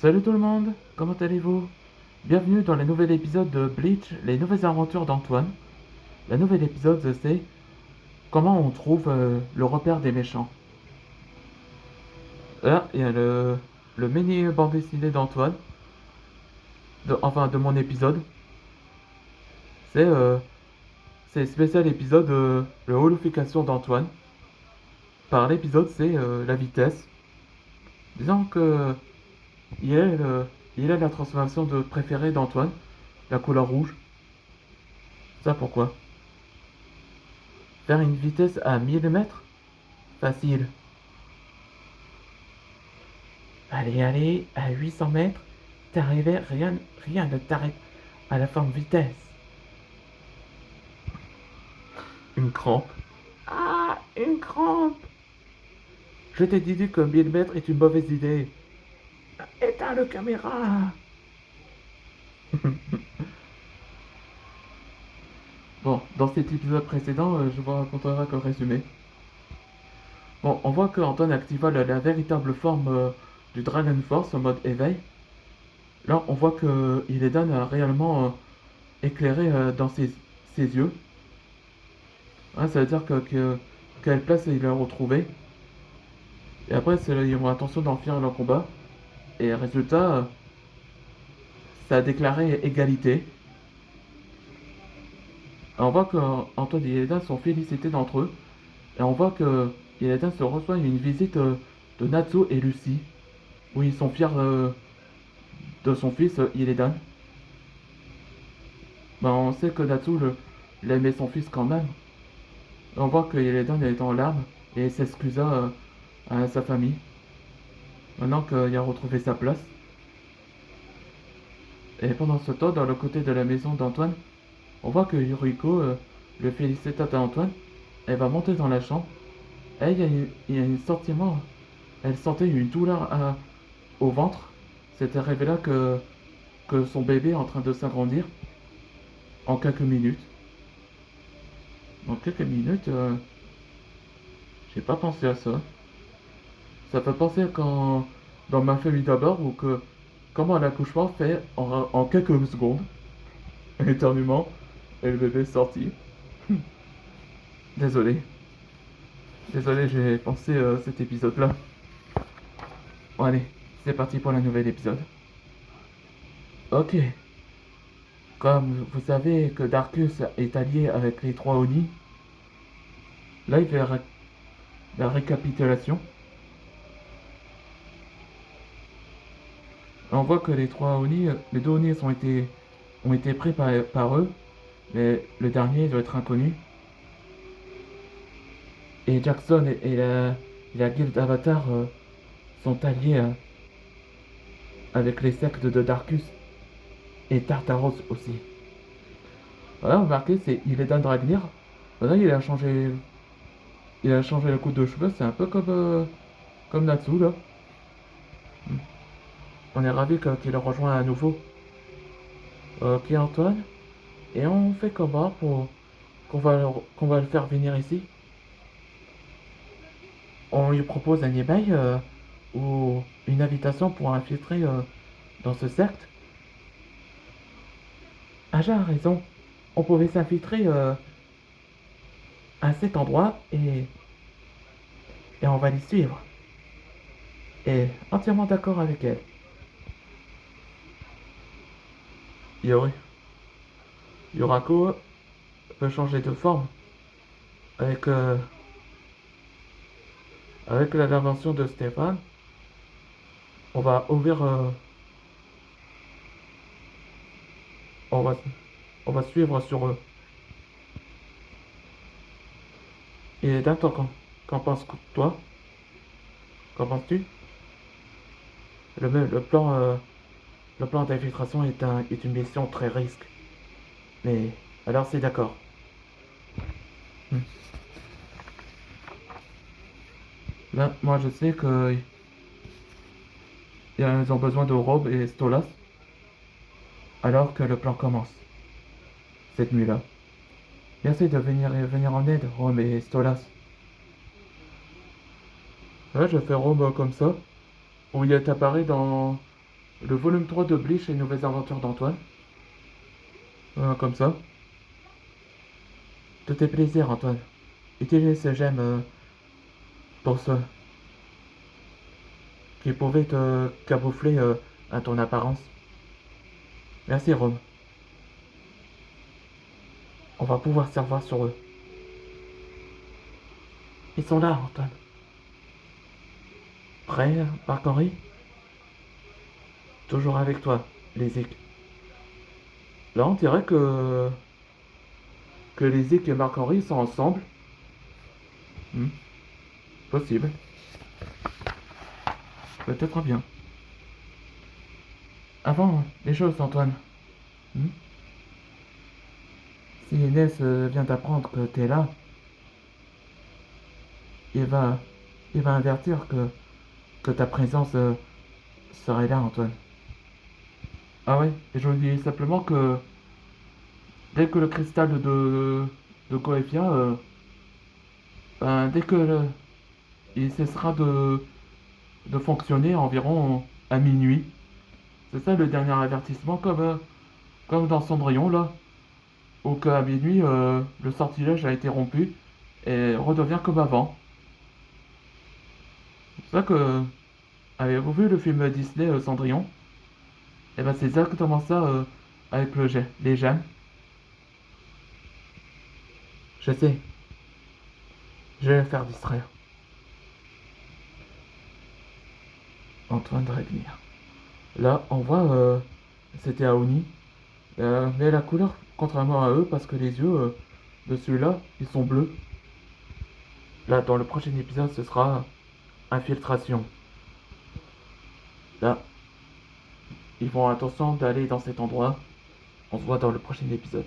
Salut tout le monde, comment allez-vous? Bienvenue dans le nouvel épisode de Bleach, les nouvelles aventures d'Antoine. Le nouvel épisode, c'est comment on trouve le repère des méchants. Là, il y a le mini bande dessinée d'Antoine, enfin de mon épisode. C'est c'est le spécial épisode le holification d'Antoine. Par l'épisode, c'est la vitesse. Disons que il est, le- il est la transformation de préférée d'Antoine, la couleur rouge. Ça pourquoi? Faire une vitesse à 1000 mètres? Facile. Allez, allez, à 800 mètres, t'es arrivé, rien ne t'arrête à la forme vitesse. Une crampe. Ah, une crampe. Je t'ai dit que 1000 mètres est une mauvaise idée. Éteins le caméra. Bon, dans cet épisode précédent, je vous raconterai que le résumé. Bon, on voit que Antoine activa la véritable forme du Dragon Force en mode éveil. Là, on voit que Illidan a réellement éclairé dans ses yeux. Hein, ça veut dire quelle place il a retrouvé. Et après, ils ont l'intention d'en finir leur combat. Et résultat, ça a déclaré égalité. Et on voit qu'Antoine et Yelena sont félicités d'entre eux. Et on voit que Yelena se reçoit une visite de Natsu et Lucie. Où ils sont fiers de son fils Illidan. Ben, on sait que Natsu il aimait son fils quand même. Et on voit que Illidan est en larmes et s'excusa à sa famille. Maintenant qu'il a retrouvé sa place. Et pendant ce temps, dans le côté de la maison d'Antoine, on voit que Yuriko, le félicitateur d'Antoine, elle va monter dans la chambre. Et il y a un sentiment, elle sentait une douleur au ventre. C'était révélé que son bébé est en train de s'agrandir en quelques minutes. En quelques minutes, j'ai pas pensé à ça. Ça fait penser quand, dans ma famille d'abord, où que comment l'accouchement fait en quelques secondes, un éternuement, et le bébé est sorti. Désolé. Désolé, j'ai pensé cet épisode-là. Bon, allez, c'est parti pour le nouvel épisode. Ok, comme vous savez que Darkus est allié avec les trois Oni, là il fait la récapitulation. On voit que les trois Oni, les deux Oni ont été pris par eux, mais le dernier doit être inconnu. Et Jackson et la guilde Avatar sont alliés avec les sectes de Darkus et Tartaros aussi. Voilà, remarquez, c'est Illidan Dragnir. Maintenant, il a changé la coupe de cheveux, c'est un peu comme Natsu là. Hmm. On est ravis qu'il a rejoint à nouveau. Ok Antoine, et on fait comment pour qu'on va le faire venir ici? On lui propose un email ou une invitation pour infiltrer dans ce cercle. Aja a raison, on pouvait s'infiltrer à cet endroit et on va les suivre. Et entièrement d'accord avec elle. Yori, Yorako peut changer de forme avec, avec l'intervention de Stéphane. On va ouvrir, on va, on va suivre sur eux. Et d'accord, qu'en penses-toi? Qu'en penses-tu? Le, le plan d'infiltration est une mission très risque. Mais alors c'est d'accord. Hmm. Là, moi je sais qu'ils ont besoin de Rob et Stolas alors que le plan commence. Cette nuit-là. Merci de venir en aide, Rob et Stolas. Là, je fais Rob comme ça. Où il est apparu dans le volume 3 de Bleach et les nouvelles aventures d'Antoine. Comme ça. Tout est plaisir, Antoine. Utilise ce gemme pour ce qui pouvait te camoufler à ton apparence. Merci, Rome. On va pouvoir servir sur eux. Ils sont là, Antoine. Prêt, Marc-Henri? Toujours avec toi, les Zik. Là, on dirait que les Zik et Marc-Henri sont ensemble. Hmm, possible. Peut-être bien. Avant les choses, Antoine. Hmm, si Inès vient d'apprendre que t'es là, il va, il va avertir que ta présence serait là, Antoine. Ah ouais, et je lui dis simplement que dès que le cristal de Goéfia, ben, dès que il cessera de fonctionner environ à minuit. C'est ça le dernier avertissement, comme dans Cendrillon, là, où qu'à minuit, le sortilège a été rompu et redevient comme avant. C'est ça que... Avez-vous vu le film Disney Cendrillon? Et ben c'est exactement ça avec les gemmes. Je sais, je vais le faire distraire. Antoine Dragnir. Là, on voit, c'était Aoni. Mais la couleur, contrairement à eux, parce que les yeux de celui-là, ils sont bleus. Là, dans le prochain épisode, ce sera infiltration. Là, ils font attention d'aller dans cet endroit. On se voit dans le prochain épisode.